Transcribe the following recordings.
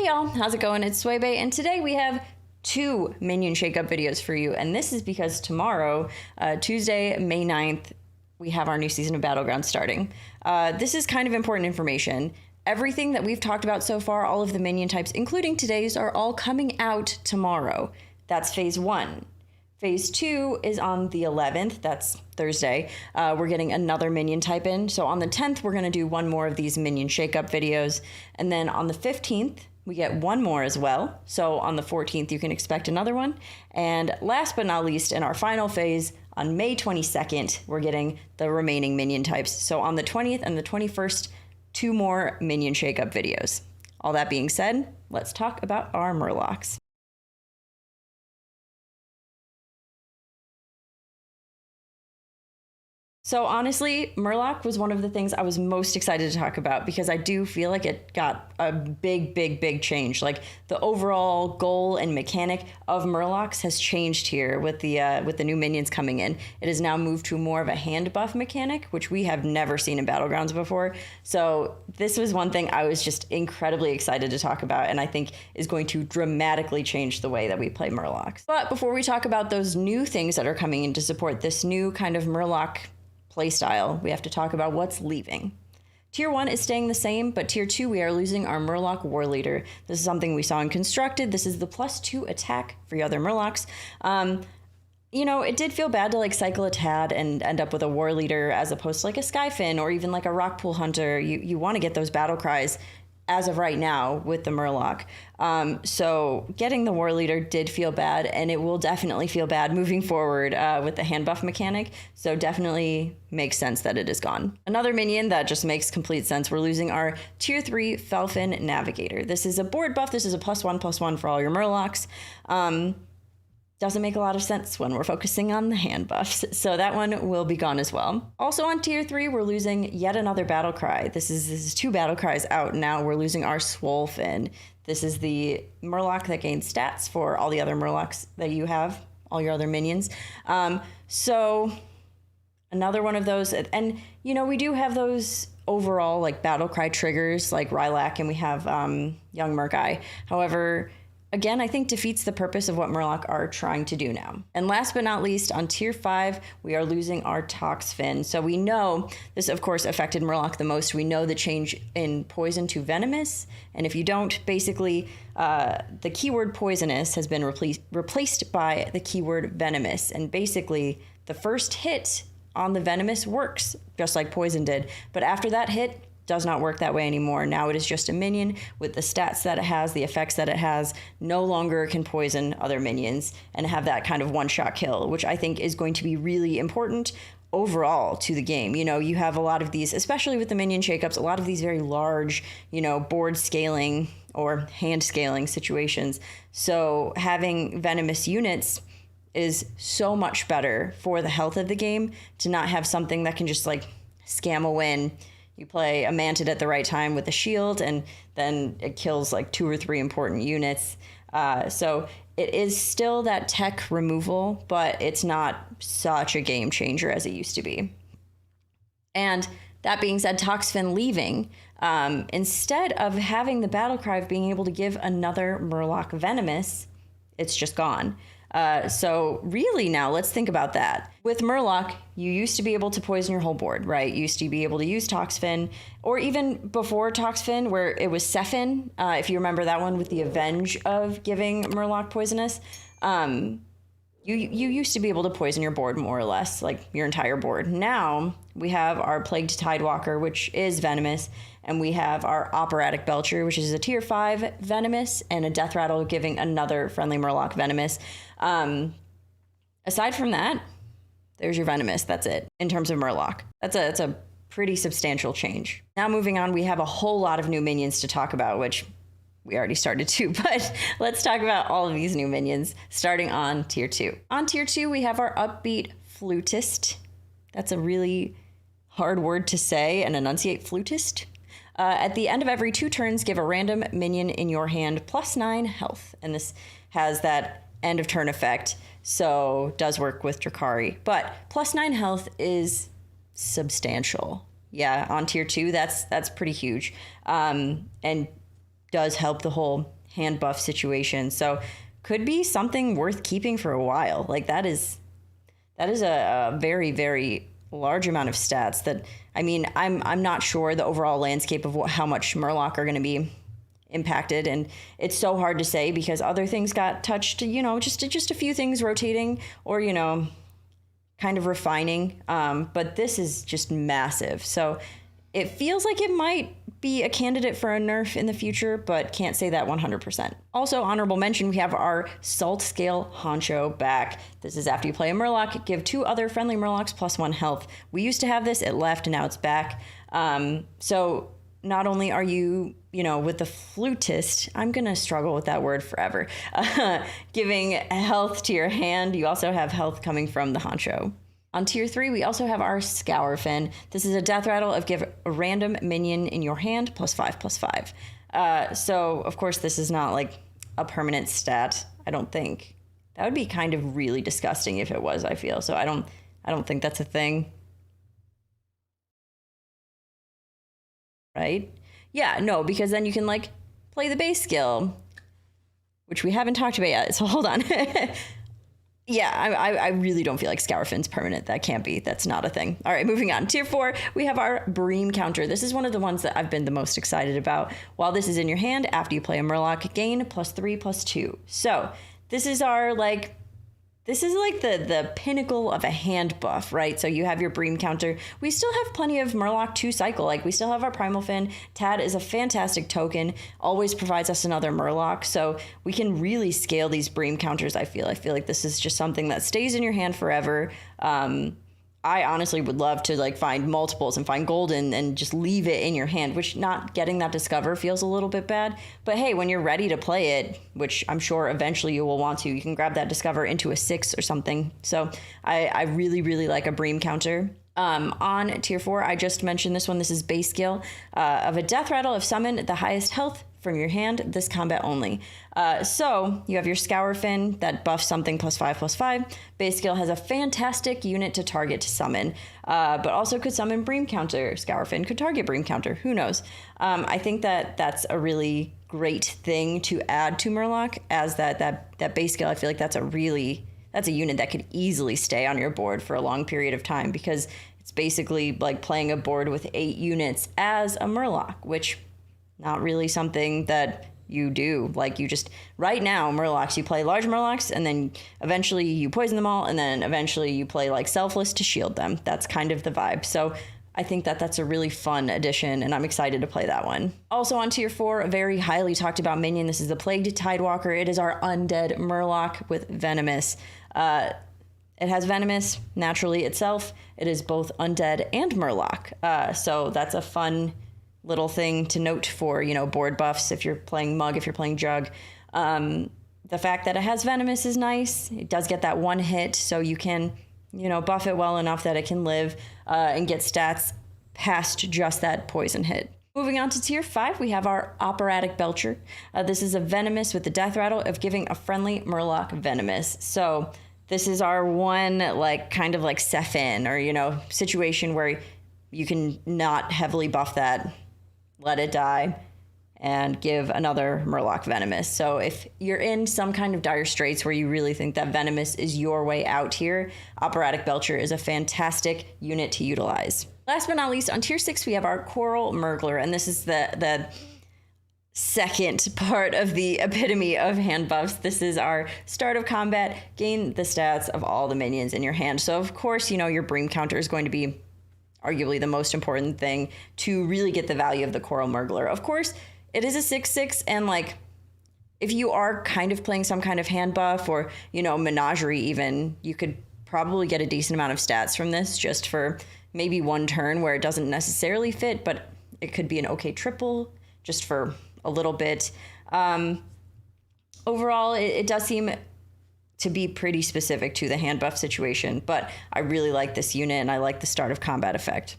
Hey y'all, how's it going? It's Swaybae, and today we have 2 minion shakeup videos for you, and this is because tomorrow, Tuesday, May 9th, we have our new season of Battlegrounds starting. This is kind of important information. Everything that we've talked about so far, all of the minion types, including today's, are all coming out tomorrow. That's phase 1. Phase 2 is on the 11th, that's Thursday. We're getting another minion type in. So on the 10th, we're gonna do one more of these minion shakeup videos. And then on the 15th, we get one more as well. So on the 14th, you can expect another one. And last but not least, in our final phase, on May 22nd, we're getting the remaining minion types. So on the 20th and the 21st, 2 more minion shakeup videos. All that being said, let's talk about our Murlocs. So honestly, Murloc was one of the things I was most excited to talk about because I do feel like it got a big change. Like the overall goal and mechanic of Murlocs has changed here with the new minions coming in. It has now moved to more of a hand buff mechanic, which we have never seen in Battlegrounds before. So this was one thing I was just incredibly excited to talk about, and I think is going to dramatically change the way that we play Murlocs. But before we talk about those new things that are coming in to support this new kind of Murloc playstyle, we have to talk about what's leaving. Tier 1 is staying the same, but Tier 2 we are losing our Murloc War Leader. This is something we saw in Constructed. This is the +2 attack for your other Murlocs. You know, it did feel bad to like cycle a Tad and end up with a War Leader as opposed to like a Skyfin or even like a Rockpool Hunter. You want to get those battle cries as of right now with the Murloc. So getting the War Leader did feel bad, and it will definitely feel bad moving forward with the hand buff mechanic. So definitely makes sense that it is gone. Another minion that just makes complete sense, we're losing our Tier 3 Felfin Navigator. This is a board buff. This is a +1/+1 for all your Murlocs. Doesn't make a lot of sense when we're focusing on the hand buffs, so that one will be gone as well. Also on Tier 3, we're losing yet another battle cry. This is 2 battle cries out now. We're losing our Swolefin. This is the Murloc that gains stats for all the other Murlocs that you have, all your other minions. So another one of those, and you know, we do have those overall like battle cry triggers like Rylak, and we have Young Murkai. However, again, I think defeats the purpose of what Murloc are trying to do now. And last but not least, on Tier 5, we are losing our Toxfin. So we know this, of course, affected Murloc the most. We know the change in poison to venomous. And if you don't, basically, the keyword poisonous has been replaced by the keyword venomous. And basically, the first hit on the venomous works, just like poison did. But after that hit, does not work that way anymore. Now it is just a minion with the stats that it has, the effects that it has, no longer can poison other minions and have that kind of one-shot kill, which I think is going to be really important overall to the game. You know, you have a lot of these, especially with the minion shakeups, a lot of these very large, you know, board scaling or hand scaling situations. So having venomous units is so much better for the health of the game to not have something that can just like scam a win. You play a Mantid at the right time with a shield, and then it kills like 2 or 3 important units. So it is still that tech removal, but it's not such a game changer as it used to be. And that being said, Toxfin leaving, instead of having the battle cry of being able to give another Murloc venomous, it's just gone. So really now, let's think about that. With Murloc, you used to be able to poison your whole board, right? You used to be able to use Toxfin, or even before Toxfin, where it was Sefin, if you remember that one with the Avenge of giving Murloc poisonous. You used to be able to poison your board more or less, like your entire board. Now we have our Plagued Tidewalker, which is venomous, and we have our Operatic Belcher, which is a Tier 5 venomous, and a Death Rattle giving another friendly Murloc venomous. Aside from that, there's your venomous. That's it in terms of Murloc. That's a pretty substantial change. Now moving on, we have a whole lot of new minions to talk about, which we already started to, but let's talk about all of these new minions, starting on Tier 2. On Tier 2, we have our Upbeat Flutist. That's a really hard word to say and enunciate, Flutist. At the end of every 2 turns, give a random minion in your hand +9 health. And this has that end of turn effect, so does work with Drakari. But +9 health is substantial. Yeah, on Tier 2, that's pretty huge. And does help the whole hand buff situation. So could be something worth keeping for a while. Like that is a very, very large amount of stats that, I mean, I'm not sure the overall landscape of how much Murloc are going to be impacted, and it's so hard to say because other things got touched, you know, just a few things rotating or, you know, kind of refining. But this is just massive. So it feels like it might be a candidate for a nerf in the future, but can't say that 100%. Also, honorable mention, we have our Salt Scale Honcho back. This is after you play a Murloc, give 2 other friendly Murlocs +1 health. We used to have this, it left, and now it's back. So not only are you, you know, with the flutist, I'm going to struggle with that word forever, giving health to your hand, you also have health coming from the Honcho. On tier 3, we also have our Scourfin. This is a death rattle of give a random minion in your hand +5/+5. So, of course, this is not like a permanent stat, I don't think. That would be kind of really disgusting if it was, I feel. So I don't think that's a thing. Right? Yeah, no, because then you can like play the base skill, which we haven't talked about yet. So hold on. Yeah, I really don't feel like Scourfin's permanent. That can't be. That's not a thing. All right, moving on. Tier 4, we have our Bream counter. This is one of the ones that I've been the most excited about. While this is in your hand, after you play a Murloc, gain +3/+2. So this is our like... This is like the pinnacle of a hand buff, right? So you have your Bream counter. We still have plenty of Murloc to cycle. Like we still have our Primal Fin. Tad is a fantastic token, always provides us another Murloc. So we can really scale these Bream counters, I feel. I feel like this is just something that stays in your hand forever. I honestly would love to like find multiples and find golden and just leave it in your hand, which not getting that discover feels a little bit bad. But hey, when you're ready to play it, which I'm sure eventually you will want to, you can grab that discover into a 6 or something. So I really, really like a Bream counter. On tier 4, I just mentioned this one. This is base skill of a death rattle of summon the highest health from your hand this combat only. So you have your Scourfin that buffs something +5/+5. Base skill has a fantastic unit to target to summon, but also could summon Bream counter. Scourfin could target Bream counter. Who knows? I think that that's a really great thing to add to Murloc as that base skill. I feel like that's a unit that could easily stay on your board for a long period of time because it's basically like playing a board with 8 units as a Murloc, which not really something that you do. Like you just, right now, Murlocs, you play large Murlocs and then eventually you poison them all and then eventually you play like Selfless to shield them. That's kind of the vibe. So I think that that's a really fun addition and I'm excited to play that one. Also on tier 4, a very highly talked about minion. This is the Plagued Tidewalker. It is our undead Murloc with Venomous. It has Venomous naturally itself. It is both undead and Murloc. So that's a fun little thing to note for, you know, board buffs if you're playing Mug, if you're playing Jug. The fact that it has Venomous is nice. It does get that 1 hit, so you can, you know, buff it well enough that it can live and get stats past just that poison hit. Moving on to tier 5, we have our Operatic Belcher. This is a Venomous with the death rattle of giving a friendly Murloc Venomous. So this is our one, like, kind of like Sephin or, you know, situation where you can not heavily buff that, let it die, and give another Murloc Venomous. So if you're in some kind of dire straits where you really think that Venomous is your way out here, Operatic Belcher is a fantastic unit to utilize. Last but not least, on tier 6, we have our Coral Murgler, and this is the second part of the epitome of hand buffs. This is our start of combat, gain the stats of all the minions in your hand. So of course, you know, your Bream counter is going to be arguably the most important thing to really get the value of the Coral Murgler. Of course, it is a 6/6, and like, if you are kind of playing some kind of hand buff or, you know, Menagerie even, you could probably get a decent amount of stats from this just for maybe one turn where it doesn't necessarily fit, but it could be an okay triple just for a little bit. Overall, it does seem to be pretty specific to the hand buff situation, but I really like this unit and I like the start of combat effect.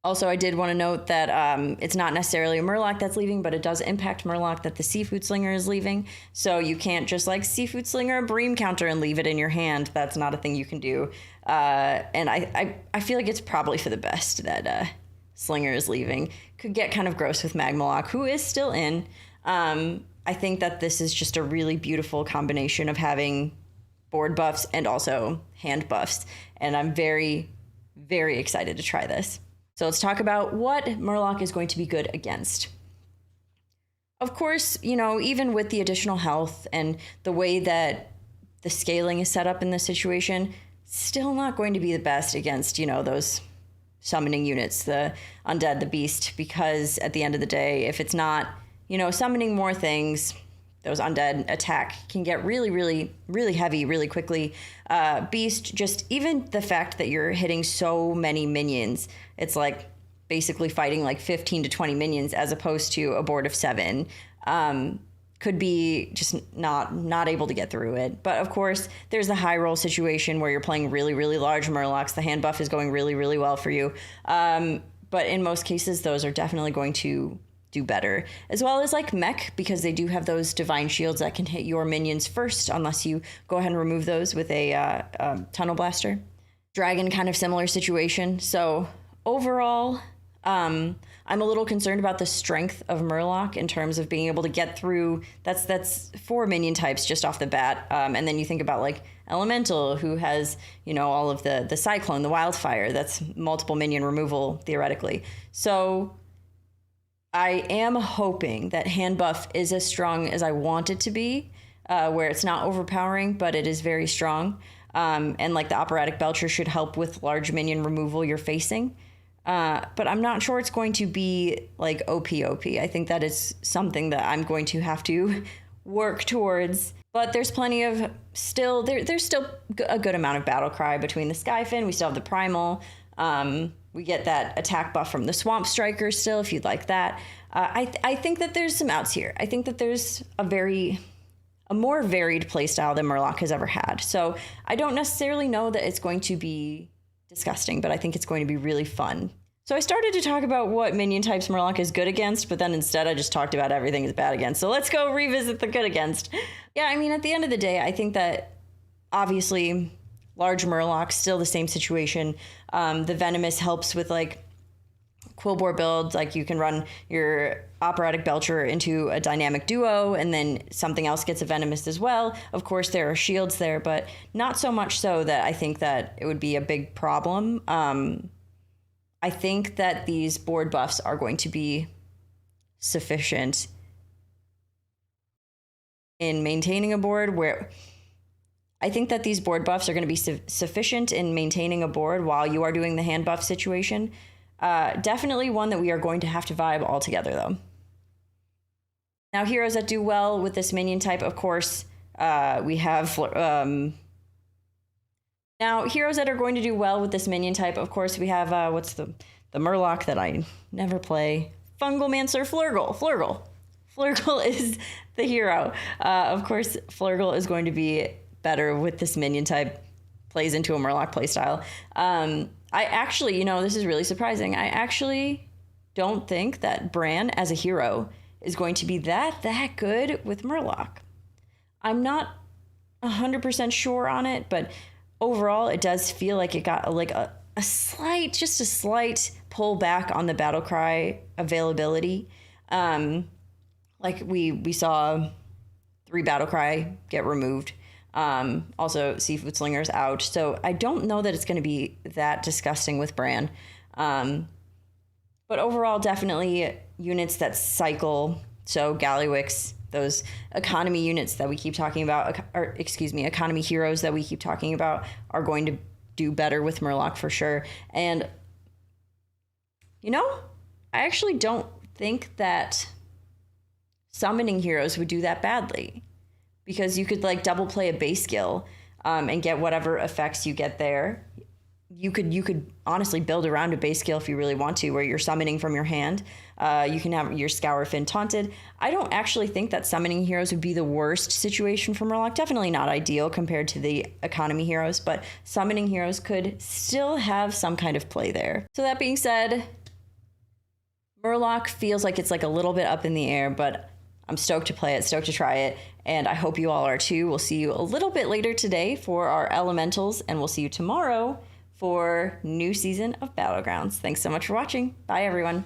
Also, I did want to note that it's not necessarily a Murloc that's leaving, but it does impact Murloc that the Seafood Slinger is leaving. So you can't just like Seafood Slinger a Bream counter and leave it in your hand. That's not a thing you can do. And I feel like it's probably for the best that Slinger is leaving. Could get kind of gross with Magmaloc, who is still in. I think that this is just a really beautiful combination of having board buffs and also hand buffs. And I'm very, very excited to try this. So let's talk about what Murloc is going to be good against. Of course, you know, even with the additional health and the way that the scaling is set up in this situation, still not going to be the best against, you know, those summoning units, the undead, the beast, because at the end of the day, if it's not, you know, summoning more things, those undead attack can get really, really, really heavy really quickly. Beast, just even the fact that you're hitting so many minions, it's like basically fighting like 15 to 20 minions as opposed to a board of 7, could be just not able to get through it. But of course, there's the high roll situation where you're playing really, really large Murlocs. The hand buff is going really, really well for you. But in most cases, those are definitely going to do better, as well as like mech, because they do have those divine shields that can hit your minions first unless you go ahead and remove those with a tunnel blaster. Dragon, kind of similar situation. So overall, I'm a little concerned about the strength of Murloc in terms of being able to get through. That's 4 minion types just off the bat, and then you think about like Elemental, who has, you know, all of the Cyclone, the Wildfire. That's multiple minion removal theoretically. So I am hoping that hand buff is as strong as I want it to be, where it's not overpowering, but it is very strong. And like the Operatic Belcher should help with large minion removal you're facing. But I'm not sure it's going to be like OP. I think that is something that I'm going to have to work towards. But there's plenty of still, there's still a good amount of battle cry between the Skyfin. We still have the Primal. We get that attack buff from the Swamp Striker still, if you'd like that. I think that there's some outs here. I think that there's a more varied playstyle than Murloc has ever had. So I don't necessarily know that it's going to be disgusting, but I think it's going to be really fun. So I started to talk about what minion types Murloc is good against, but then instead I just talked about everything is bad against. So let's go revisit the good against. Yeah, I mean, at the end of the day, I think that obviously large Murloc, still the same situation. The Venomous helps with like Quillbore builds, like you can run your Operatic Belcher into a dynamic duo and then something else gets a Venomous as well. Of course, there are shields there, but not so much so that I think that it would be a big problem. I think that these board buffs are going to be sufficient in maintaining a board where I think that these board buffs are going to be sufficient in maintaining a board while you are doing the hand buff situation. Definitely one that we are going to have to vibe all together, though. Now, heroes that do well with this minion type, of course, we have... Now, heroes that are going to do well with this minion type, of course, we have, what's the Murloc that I never play? Fungalmancer, Flurgle. Flurgle is the hero. Of course, Flurgle is going to be better with this minion type, plays into a Murloc playstyle. I actually, you know, this is really surprising. I actually don't think that Bran as a hero is going to be that good with Murloc. I'm not 100% sure on it, but overall, it does feel like it got a slight pull back on the battle cry availability. Like we saw 3 battle cry get removed. Also, Seafood Slinger's out. So I don't know that it's going to be that disgusting with Bran. But overall, definitely units that cycle. So Gallywix, those economy units that we keep talking about, or excuse me, economy heroes that we keep talking about are going to do better with Murloc for sure. And, you know, I actually don't think that summoning heroes would do that badly, because you could like double play a base skill and get whatever effects you get there. You could honestly build around a base skill if you really want to, where you're summoning from your hand. You can have your Scourfin taunted. I don't actually think that summoning heroes would be the worst situation for Murloc. Definitely not ideal compared to the economy heroes, but summoning heroes could still have some kind of play there. So that being said, Murloc feels like it's like a little bit up in the air, but I'm stoked to play it, stoked to try it, and I hope you all are too. We'll see you a little bit later today for our elementals, and we'll see you tomorrow for new season of Battlegrounds. Thanks so much for watching. Bye, everyone.